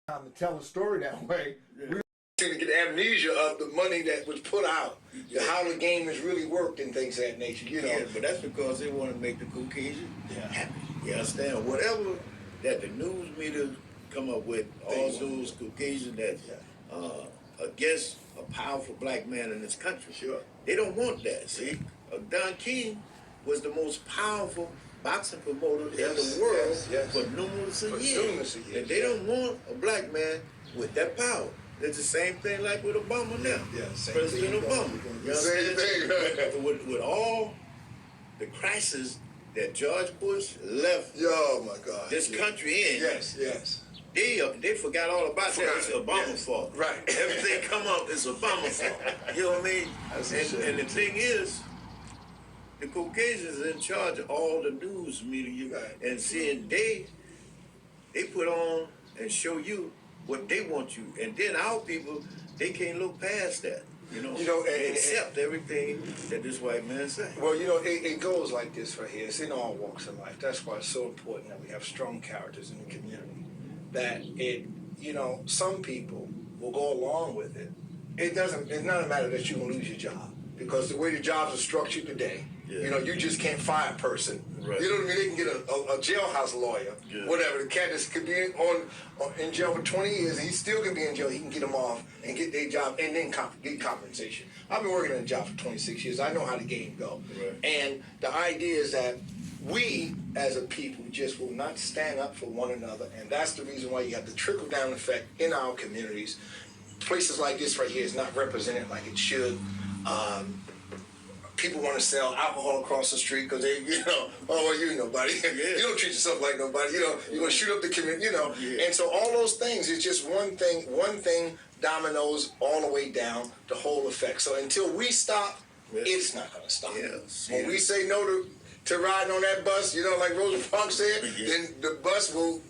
to tell a story that way. We to get amnesia of the money that was put out, how the game has really worked and things of that nature, you know. Yeah, but that's because they want to make the Caucasian happy. You understand? Whatever that the news media come up with, all those Caucasians that against a powerful black man in this country. Sure. They don't want that. See, Don King was the most powerful boxing promoter in the world for numerous years. And they don't want a black man with that power. It's the same thing like with Obama now. President Obama. You know same thing. With all the crisis that George Bush left this country in. Yes. They forgot all about that. It's Obama's fault. Right. Everything come up, it's Obama's fault. You know what I mean? And the thing is, the Caucasians are in charge of all the news media, and seeing they put on and show you what they want you, and then our people, they can't look past that. You know, and accept everything that this white man says. Well, it goes like this right here. It's in all walks of life. That's why it's so important that we have strong characters in the community. That some people will go along with it. It's not a matter that you're going to lose your job. Because the way the jobs are structured today, you just can't fire a person. Right. You know what I mean? They can get a jailhouse lawyer, whatever. The cat could be in jail for 20 years, and he still can be in jail. He can get them off and get their job and then get compensation. I've been working in a job for 26 years. I know how the game goes. Right. And the idea is that we, as a people, just will not stand up for one another, and that's the reason why you have the trickle-down effect in our communities. Places like this right here is not represented like it should. People want to sell alcohol across the street because they, nobody. You don't treat yourself like nobody. You're going to shoot up the community, And so all those things, it's just one thing dominoes all the way down the whole effect. So until we stop, it's not going to stop. When we say no to riding on that bus, like Rosa Parks said, then the bus will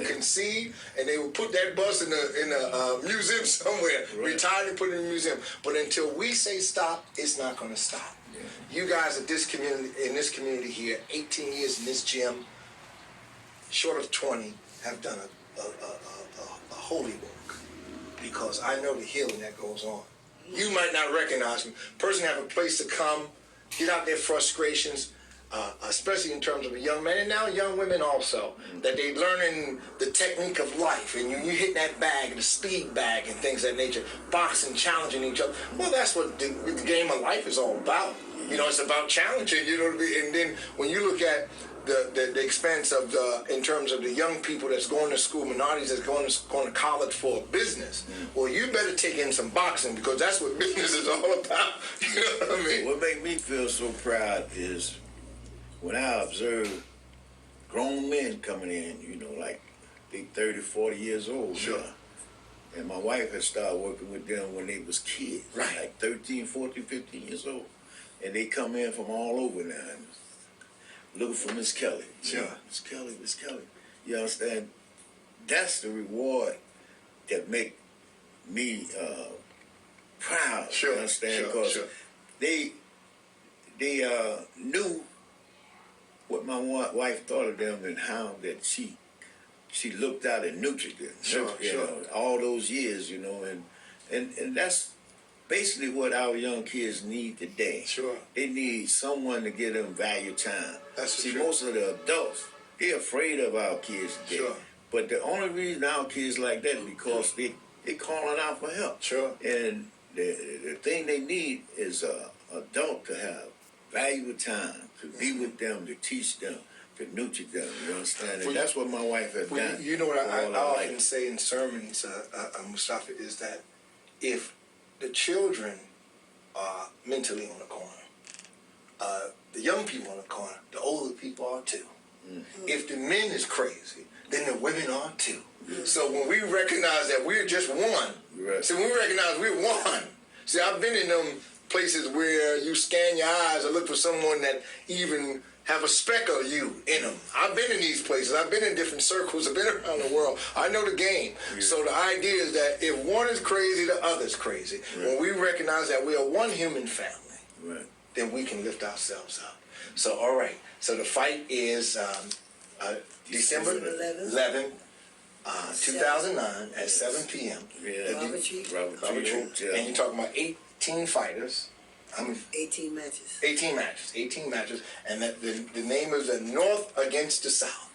concede, and they will put that bus in a museum somewhere, retired and put it in a museum. But until we say stop, it's not going to stop. You guys in this community here, 18 years in this gym, short of 20, have done a holy work, because I know the healing that goes on. You might not recognize me. Person have a place to come, get out their frustrations, especially in terms of a young man, and now young women also, that they learning the technique of life, and you hitting that bag, the speed bag, and things of that nature, boxing, challenging each other. Well, that's what the game of life is all about. It's about challenging, and then when you look at the expense of in terms of the young people that's going to school, minorities that's going to college for business. Well, you better take in some boxing, because that's what business is all about. You know what I mean? What makes me feel so proud is when I observe grown men coming in, like they 30, 40 years old. Sure. Now. And my wife had started working with them when they was kids. Right. Like 13, 14, 15 years old. And they come in from all over now. Looking for Miss Kelly. Sure. Miss Kelly. You understand? That's the reward that make me proud. Sure. You understand? Because they knew what my wife thought of them, and how that she looked out and nurtured them. Sure. All those years, and that's basically what our young kids need today. Sure. They need someone to give them value time. That's most of the adults, they're afraid of our kids today. Sure. But the only reason our kids like that is because they calling out for help. Sure. And the thing they need is a adult to have value time, to be with them, to teach them, to nurture them. You understand? And that's what my wife has done. You know what I often say in sermons, Mustafa, is that if the children are mentally on the corner, the young people on the corner, the older people are too. If the men is crazy, then the women are too. So when we recognize that we're just one, so when we recognize we're one, see, I've been in them places where you scan your eyes and look for someone that even have a speck of you in them. I've been in these places. I've been in different circles. I've been around the world. I know the game. So the idea is that if one is crazy, the other's crazy. When we recognize that we are one human family, then we can lift ourselves up. So, all right. So the fight is December 11th. 2009 at 7 p.m. Yeah, Robert Tree. Robert Robert Tree Tree. Hotel. And you're talking about 18 fighters. I mean, 18 matches. 18 matches, and that the name is the North against the South.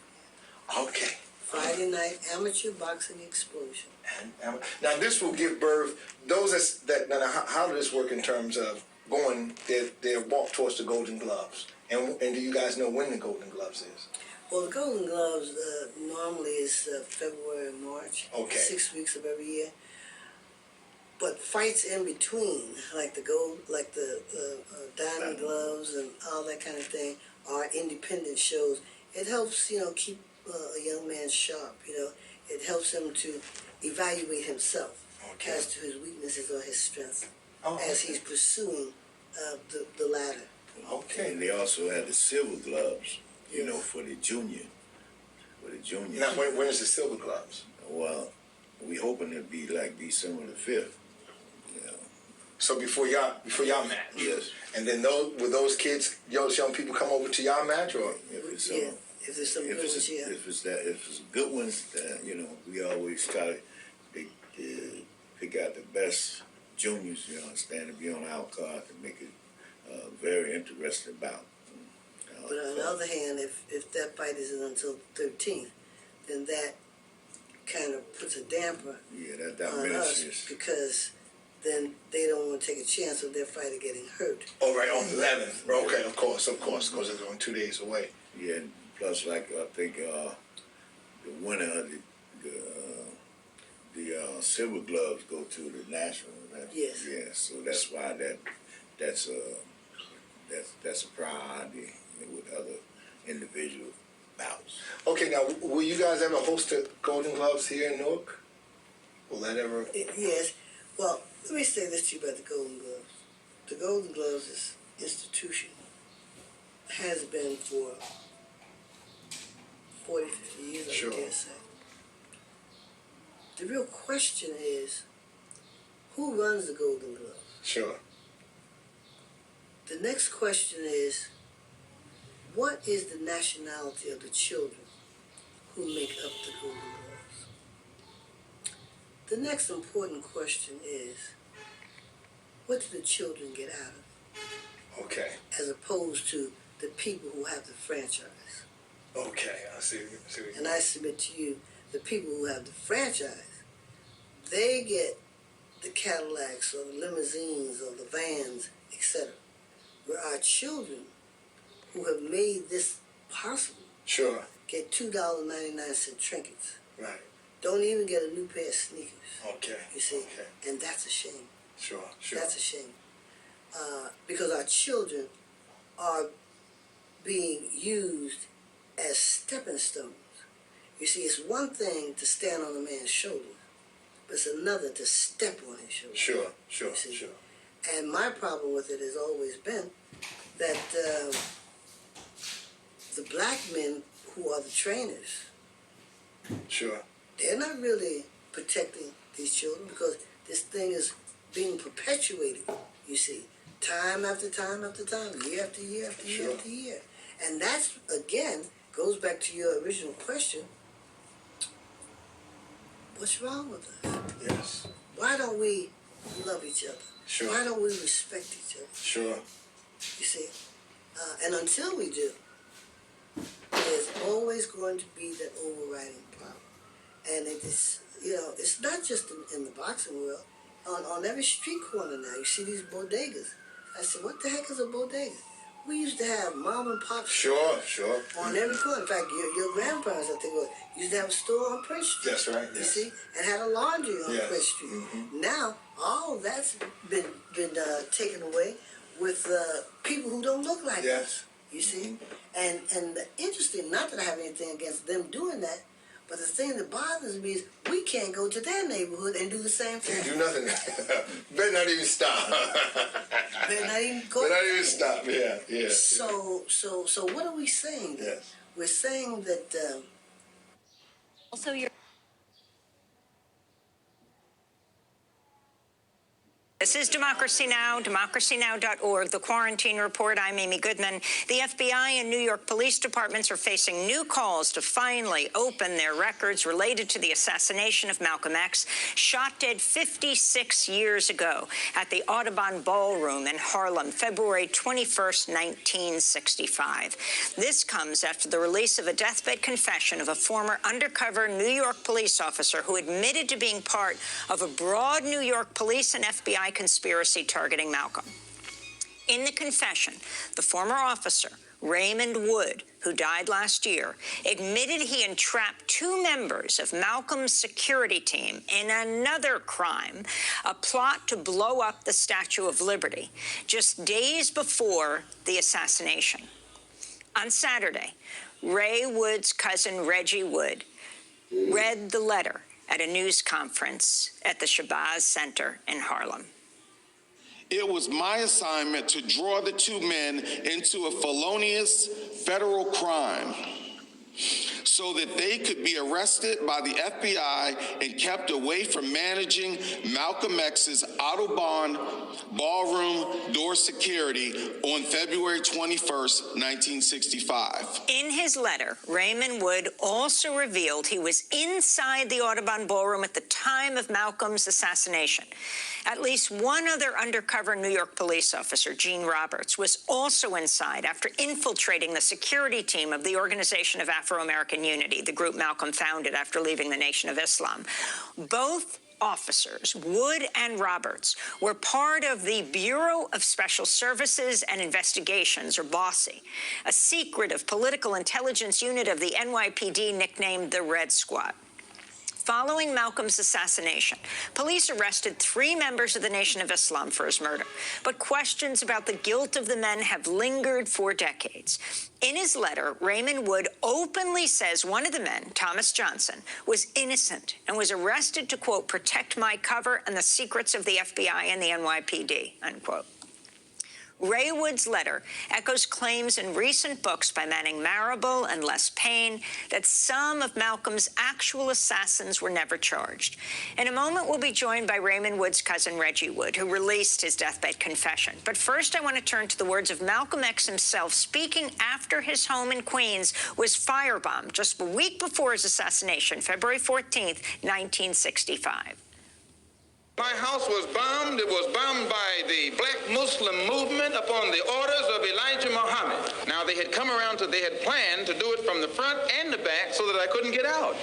Okay. Friday night amateur boxing explosion. And now this will give birth those now how does this work in terms of going their walk towards the Golden Gloves, and do you guys know when the Golden Gloves is? Well, the Golden Gloves normally is February and March. Okay. 6 weeks of every year. But fights in between, like the Diamond Gloves and all that kind of thing, are independent shows. It helps, keep a young man sharp. It helps him to evaluate himself as to his weaknesses or his strengths as he's pursuing the ladder. Okay. And they also had the silver gloves, for the junior. For the juniors. Now when is the Silver Gloves? Well, we hoping it'll be like December the 5th. So before y'all match. Yes. And then those kids, those young people come over to y'all match, or If it's If there's some good ones, yeah. if it's good ones, we always try to pick out the best juniors, to be on our card to make it very interesting bout. But on the other hand, if that fight isn't until 13th, then that kind of puts a damper that on us ministers. because then they don't want to take a chance of their fighter getting hurt. oh right on the 11th. Okay, of course, because it's only 2 days away. Yeah, and plus, I think the winner of the silver gloves go to the national. Yes. Yeah, so that's why that's a priority with other individual bouts. Okay, now will you guys ever host the Golden Gloves here in Newark? Will that ever? Yes. Well, let me say this to you about the Golden Gloves. The Golden Gloves is institution. Has been for 40, 50 years, Sure. I dare say. The real question is, who runs the Golden Gloves? Sure. The next question is, what is the nationality of the children who make up the Golden Gloves? The next important question is, what do the children get out of Okay. it, as opposed to the people who have the franchise? Okay, I see. And I submit to you, the people who have the franchise, they get the Cadillacs or the limousines or the vans, etc. Where our children who have made this possible Sure. get $2.99 trinkets. Right. Don't even get a new pair of sneakers. Okay. You see? Okay. And that's a shame. Sure. That's a shame. Because our children are being used as stepping stones. You see, it's one thing to stand on a man's shoulder, but it's another to step on his shoulder. Sure. You see? Sure. And my problem with it has always been that the black men who are the trainers, Sure. they're not really protecting these children because this thing is being perpetuated, you see, time after time after time, year after year after year Sure. after year. And that's, again, goes back to your original question. What's wrong with us? Yes. Why don't we love each other? Sure. Why don't we respect each other? Sure. You see? And until we do, there's always going to be that overriding problem. And it is, it's not just in the boxing world. On every street corner now, you see these bodegas. I said, what the heck is a bodega? We used to have mom and pop Sure. on every corner. In fact, your grandparents, I think, used to have a store on Prince Street. That's right. You Yes. see? And had a laundry on Yes. Prince Street. Mm-hmm. Now, all that's been taken away with people who don't look like us. Yes. You see? And interesting, not that I have anything against them doing that, but the thing that bothers me is we can't go to their neighborhood and do the same thing. Can't do nothing. Better not even stop. Better not even go. Better not even stop. Yeah. So what are we saying then? Yes. We're saying that Also, you're This is Democracy Now!, democracynow.org, the Quarantine Report. I'm Amy Goodman. The FBI and New York police departments are facing new calls to finally open their records related to the assassination of Malcolm X, shot dead 56 years ago at the Audubon Ballroom in Harlem, February 21st, 1965. This comes after the release of a deathbed confession of a former undercover New York police officer who admitted to being part of a broad New York police and FBI conspiracy targeting Malcolm. In the confession, the former officer, Raymond Wood, who died last year, admitted he entrapped two members of Malcolm's security team in another crime, a plot to blow up the Statue of Liberty, just days before the assassination. On Saturday, Ray Wood's cousin, Reggie Wood, read the letter at a news conference at the Shabazz Center in Harlem. It was my assignment to draw the two men into a felonious federal crime so that they could be arrested by the FBI and kept away from managing Malcolm X's Audubon Ballroom door security on February 21st, 1965. In his letter, Raymond Wood also revealed he was inside the Audubon Ballroom at the time of Malcolm's assassination. At least one other undercover New York police officer, Gene Roberts, was also inside after infiltrating the security team of the Organization of Afro-American Unity, the group Malcolm founded after leaving the Nation of Islam. Both officers, Wood and Roberts, were part of the Bureau of Special Services and Investigations, or BOSSI, a secretive political intelligence unit of the NYPD nicknamed the Red Squad. Following Malcolm's assassination, police arrested 3 members of the Nation of Islam for his murder, but questions about the guilt of the men have lingered for decades. In his letter, Raymond Wood openly says one of the men, Thomas Johnson, was innocent and was arrested to, quote, protect my cover and the secrets of the FBI and the NYPD, unquote. Ray Wood's letter echoes claims in recent books by Manning Marable and Les Payne that some of Malcolm's actual assassins were never charged. In a moment, we'll be joined by Raymond Wood's cousin, Reggie Wood, who released his deathbed confession. But first, I want to turn to the words of Malcolm X himself, speaking after his home in Queens was firebombed just a week before his assassination, February 14th, 1965. My house was bombed. It was bombed by the Black Muslim movement upon the orders of Elijah Muhammad. Now, they had planned to do it from the front and the back so that I couldn't get out.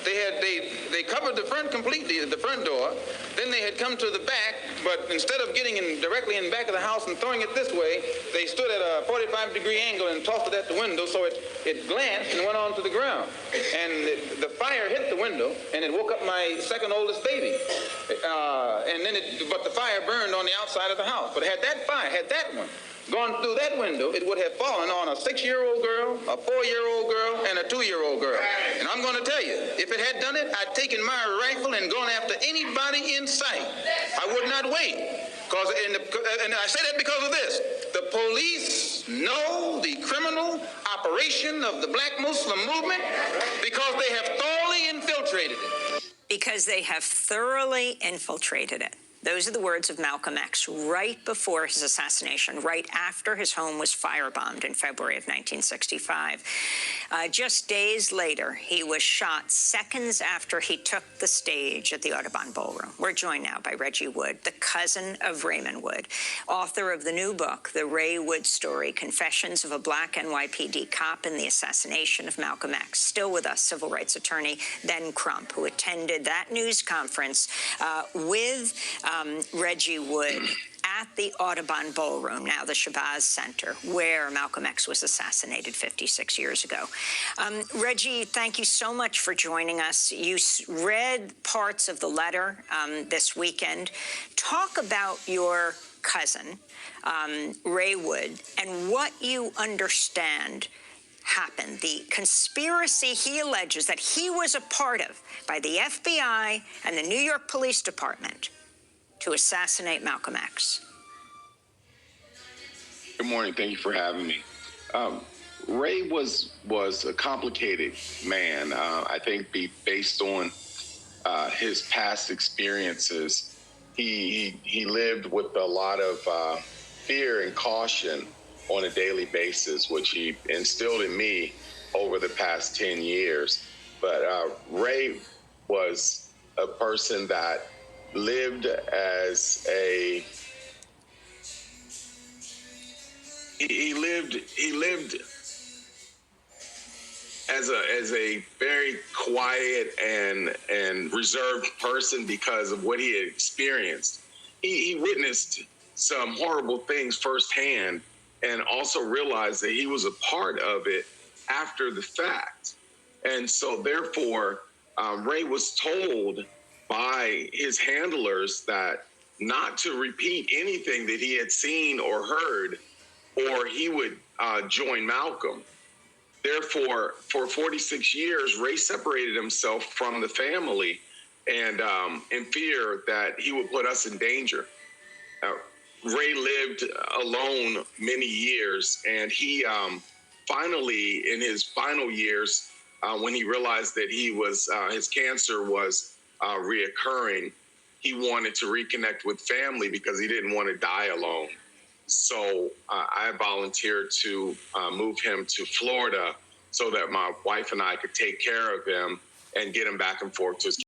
They covered the front completely, the front door. Then they had come to the back, but instead of getting directly in the back of the house and throwing it this way, they stood at a 45-degree angle and tossed it at the window, so it glanced and went on to the ground. And the fire hit the window, and it woke up my second oldest baby. But the fire burned on the outside of the house. But had that one gone through that window, it would have fallen on a 6-year-old girl, a 4-year-old girl, and a 2-year-old girl. And I'm going to tell you, if it had done it, I'd taken my rifle and gone after anybody in sight. I would not wait. And I say that because of this. The police know the criminal operation of the Black Muslim movement because they have thoroughly infiltrated it. Because they have thoroughly infiltrated it. Those are the words of Malcolm X right before his assassination, right after his home was firebombed in February of 1965. Just days later, he was shot seconds after he took the stage at the Audubon Ballroom. We're joined now by Reggie Wood, the cousin of Raymond Wood, author of the new book, The Ray Wood Story, Confessions of a Black NYPD Cop in the Assassination of Malcolm X. Still with us, civil rights attorney Ben Crump, who attended that news conference with Reggie Wood at the Audubon Ballroom, now the Shabazz Center, where Malcolm X was assassinated 56 years ago. Reggie, thank you so much for joining us. You read parts of the letter this weekend. Talk about your cousin, Ray Wood, and what you understand happened, the conspiracy he alleges that he was a part of by the FBI and the New York Police Department to assassinate Malcolm X. Good morning. Thank you for having me. Ray was a complicated man. I think based on his past experiences he lived with a lot of fear and caution on a daily basis, which he instilled in me over the past 10 years. But Ray was a person that lived as a he lived as a very quiet and reserved person because of what he had experienced. He witnessed some horrible things firsthand and also realized that he was a part of it after the fact. And so therefore, Ray was told by his handlers that not to repeat anything that he had seen or heard, or he would join Malcolm. Therefore, for 46 years, Ray separated himself from the family and in fear that he would put us in danger. Ray lived alone many years, and he finally, in his final years, when he realized that he was his cancer was reoccurring, he wanted to reconnect with family because he didn't want to die alone. So I volunteered to move him to Florida so that my wife and I could take care of him and get him back and forth to his